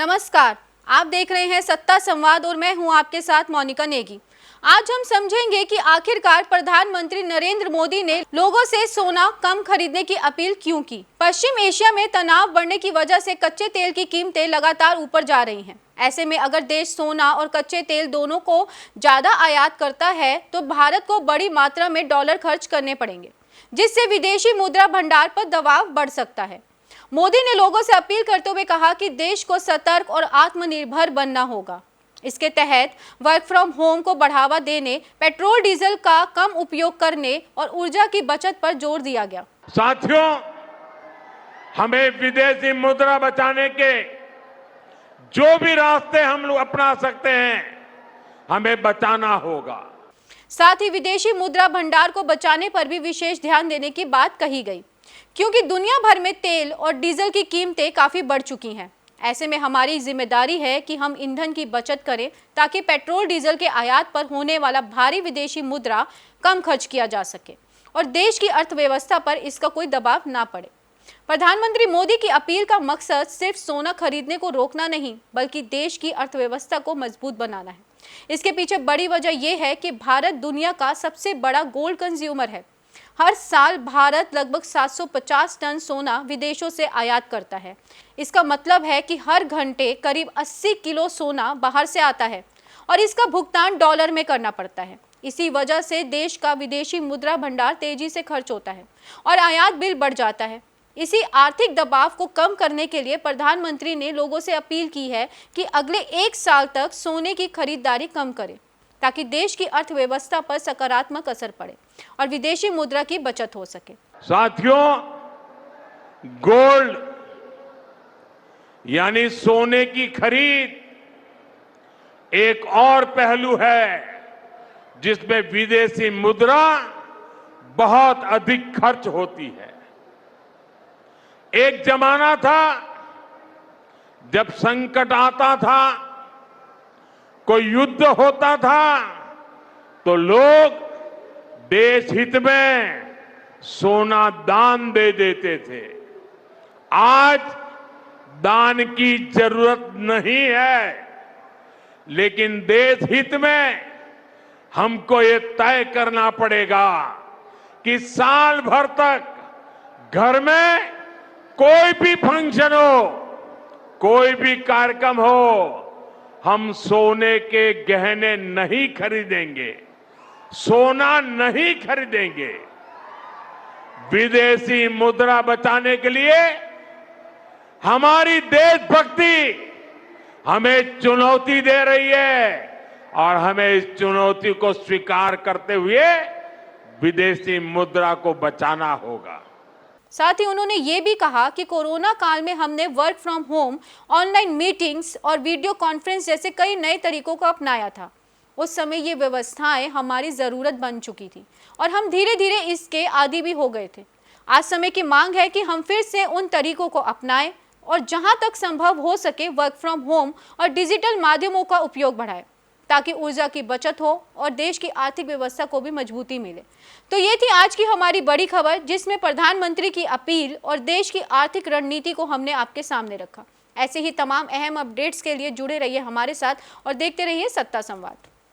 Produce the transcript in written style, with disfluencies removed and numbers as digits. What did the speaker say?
नमस्कार, आप देख रहे हैं सत्ता संवाद और मैं हूं आपके साथ मोनिका नेगी। आज हम समझेंगे कि आखिरकार प्रधानमंत्री नरेंद्र मोदी ने लोगों से सोना कम खरीदने की अपील क्यों की। पश्चिम एशिया में तनाव बढ़ने की वजह से कच्चे तेल की कीमतें लगातार ऊपर जा रही हैं। ऐसे में अगर देश सोना और कच्चे तेल दोनों को ज्यादा आयात करता है तो भारत को बड़ी मात्रा में डॉलर खर्च करने पड़ेंगे, जिससे विदेशी मुद्रा भंडार पर दबाव बढ़ सकता है। मोदी ने लोगों से अपील करते हुए कहा कि देश को सतर्क और आत्मनिर्भर बनना होगा। इसके तहत वर्क फ्रॉम होम को बढ़ावा देने, पेट्रोल डीजल का कम उपयोग करने और ऊर्जा की बचत पर जोर दिया गया। साथियों, हमें विदेशी मुद्रा बचाने के जो भी रास्ते हम लोग अपना सकते हैं, हमें बचाना होगा। साथ ही विदेशी मुद्रा भंडार को बचाने पर भी विशेष ध्यान देने की बात कही गई, क्योंकि दुनिया भर में तेल और डीजल की कीमतें काफी बढ़ चुकी हैं। ऐसे में हमारी जिम्मेदारी है कि हम ईंधन की बचत करें ताकि पेट्रोल डीजल के आयात पर होने वाला भारी विदेशी मुद्रा कम खर्च किया जा सके और देश की अर्थव्यवस्था पर इसका कोई दबाव ना पड़े। प्रधानमंत्री मोदी की अपील का मकसद सिर्फ सोना खरीदने को रोकना नहीं, बल्कि देश की अर्थव्यवस्था को मजबूत बनाना है। इसके पीछे बड़ी वजह यह है कि भारत दुनिया का सबसे बड़ा गोल्ड कंज्यूमर है। हर साल भारत लगभग 750 टन सोना विदेशों से आयात करता है। इसका मतलब है कि हर घंटे करीब 80 किलो सोना बाहर से आता है और इसका भुगतान डॉलर में करना पड़ता है। इसी वजह से देश का विदेशी मुद्रा भंडार तेजी से खर्च होता है और आयात बिल बढ़ जाता है। इसी आर्थिक दबाव को कम करने के लिए प्रधानमंत्री ने लोगों से अपील की है कि अगले 1 साल तक सोने की खरीदारी कम करें, ताकि देश की अर्थव्यवस्था पर सकारात्मक असर पड़े और विदेशी मुद्रा की बचत हो सके। साथियों, गोल्ड यानी सोने की खरीद एक और पहलू है जिसमें विदेशी मुद्रा बहुत अधिक खर्च होती है। एक जमाना था जब संकट आता था, कोई युद्ध होता था, तो लोग देश हित में सोना दान दे देते थे। आज दान की जरूरत नहीं है, लेकिन देश हित में हमको ये तय करना पड़ेगा कि साल भर तक घर में कोई भी फंक्शन हो, कोई भी कार्यक्रम हो, हम सोने के गहने नहीं खरीदेंगे, सोना नहीं खरीदेंगे। विदेशी मुद्रा बचाने के लिए हमारी देशभक्ति हमें चुनौती दे रही है और हमें इस चुनौती को स्वीकार करते हुए विदेशी मुद्रा को बचाना होगा। साथ ही उन्होंने ये भी कहा कि कोरोना काल में हमने work from home, online meetings और वीडियो कॉन्फ्रेंस जैसे कई नए तरीकों को अपनाया था। उस समय ये व्यवस्थाएं हमारी ज़रूरत बन चुकी थी और हम धीरे धीरे इसके आदी भी हो गए थे। आज समय की मांग है कि हम फिर से उन तरीकों को अपनाएं और जहां तक संभव हो सके वर्क फ्रॉम होम और डिजिटल माध्यमों का उपयोग बढ़ाएं, ताकि ऊर्जा की बचत हो और देश की आर्थिक व्यवस्था को भी मजबूती मिले। तो ये थी आज की हमारी बड़ी खबर, जिसमें प्रधानमंत्री की अपील और देश की आर्थिक रणनीति को हमने आपके सामने रखा। ऐसे ही तमाम अहम अपडेट्स के लिए जुड़े रहिए हमारे साथ और देखते रहिए सत्ता संवाद।